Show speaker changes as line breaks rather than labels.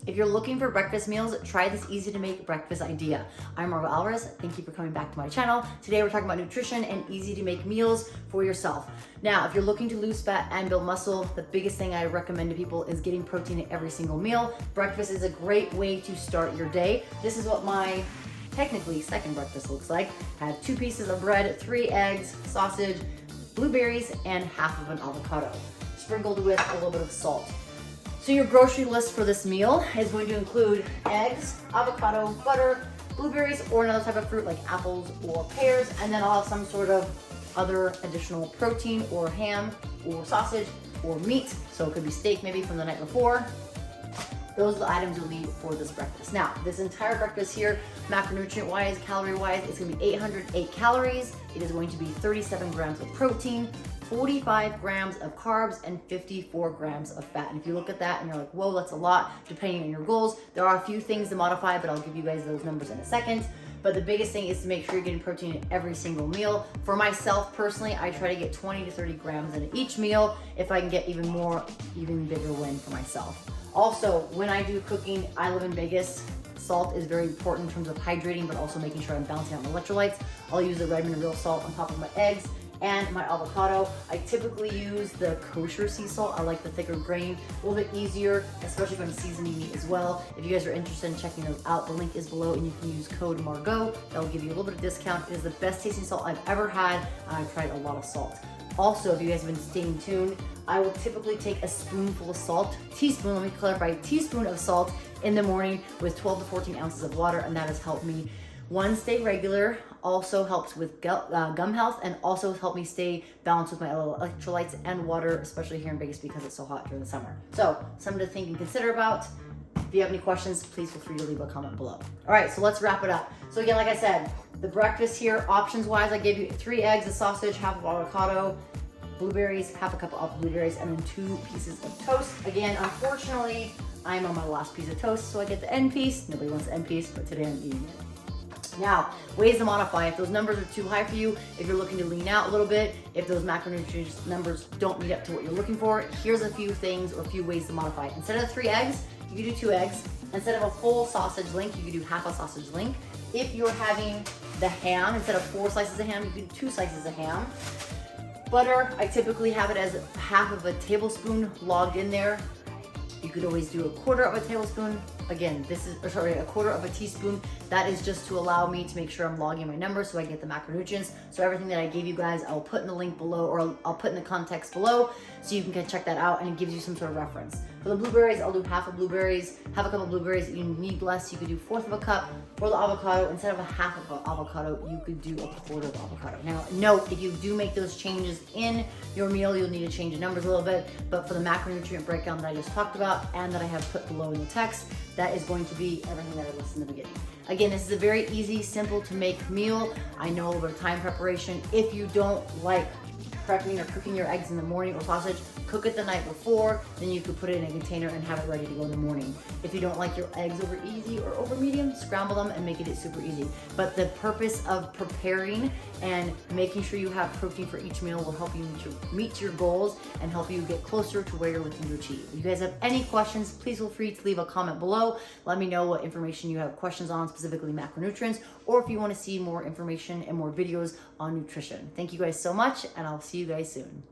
If you're looking for breakfast meals, try this easy to make breakfast idea. I'm Margo Alvarez. Thank you for coming back to my channel. Today we're talking about nutrition and easy to make meals for yourself. Now, if you're looking to lose fat and build muscle, the biggest thing I recommend to people is getting protein in every single meal. Breakfast is a great way to start your day. This is what my technically second breakfast looks like. I have 2 pieces of bread, 3 eggs, sausage, blueberries, and half of an avocado, sprinkled with a little bit of salt. So your grocery list for this meal is going to include eggs, avocado, butter, blueberries, or another type of fruit like apples or pears, and then I'll have some sort of other additional protein or ham or sausage or meat. So it could be steak maybe from the night before. Those are the items you'll need for this breakfast. Now, this entire breakfast here, macronutrient-wise, calorie-wise, it's gonna be 808 calories. It is going to be 37 grams of protein, 45 grams of carbs, and 54 grams of fat. And if you look at that and you're like, whoa, that's a lot, depending on your goals, there are a few things to modify, but I'll give you guys those numbers in a second. But the biggest thing is to make sure you're getting protein in every single meal. For myself personally, I try to get 20 to 30 grams in each meal. If I can get even more, even bigger win for myself. Also, when I do cooking, I live in Vegas. Salt is very important in terms of hydrating, but also making sure I'm balancing out my electrolytes. I'll use the Redmond real salt on top of my eggs and my avocado. I typically use the kosher sea salt. I like the thicker grain, a little bit easier, especially if I'm seasoning meat as well. If you guys are interested in checking those out, the link is below and you can use code Margo. That'll give you a little bit of discount. It is the best tasting salt I've ever had, and I've tried a lot of salt. Also, if you guys have been staying tuned, I will typically take a spoonful of salt, teaspoon, let me clarify, teaspoon of salt in the morning with 12 to 14 ounces of water, and that has helped me, one, stay regular, also helps with gum health, and also helped me stay balanced with my electrolytes and water, especially here in Vegas because it's so hot during the summer. So, something to think and consider about. If you have any questions, please feel free to leave a comment below. All right, so let's wrap it up. So again, like I said, the breakfast here, options-wise, I gave you 3 eggs, a sausage, half of avocado, blueberries, half a cup of blueberries, and then 2 pieces of toast. Again, unfortunately, I'm on my last piece of toast, so I get the end piece. Nobody wants the end piece, but today I'm eating it. Now, ways to modify. If those numbers are too high for you, if you're looking to lean out a little bit, if those macronutrient numbers don't meet up to what you're looking for, here's a few things or a few ways to modify. Instead of 3 eggs, you can do 2 eggs. Instead of a full sausage link, you can do half a sausage link. If you're having the ham, instead of 4 slices of ham, you can do 2 slices of ham. Butter, I typically have it as half of a tablespoon logged in there. You could always do a quarter of a tablespoon. Again, a quarter of a teaspoon. That is just to allow me to make sure I'm logging my numbers so I get the macronutrients. So everything that I gave you guys, I'll put in the link below, or I'll put in the context below so you can check that out and it gives you some sort of reference. For the blueberries, I'll do half a cup of blueberries. You need less, you could do 1/4 of a cup. For the avocado, instead of a half of an avocado, you could do a quarter of avocado. Now, note, if you do make those changes in your meal, you'll need to change the numbers a little bit, but for the macronutrient breakdown that I just talked about and that I have put below in the text, that is going to be everything that I listed in the beginning. Again, this is a very easy, simple to make meal. I know over time preparation. If you don't like prepping or cooking your eggs in the morning or sausage, cook it the night before, then you could put it in a container and have it ready to go in the morning. If you don't like your eggs over easy or over medium, scramble them and make it super easy. But the purpose of preparing and making sure you have protein for each meal will help you meet your goals and help you get closer to where you're looking to achieve. If you guys have any questions, please feel free to leave a comment below. Let me know what information you have questions on, specifically macronutrients, or if you want to see more information and more videos on nutrition. Thank you guys so much, and I'll see you guys soon.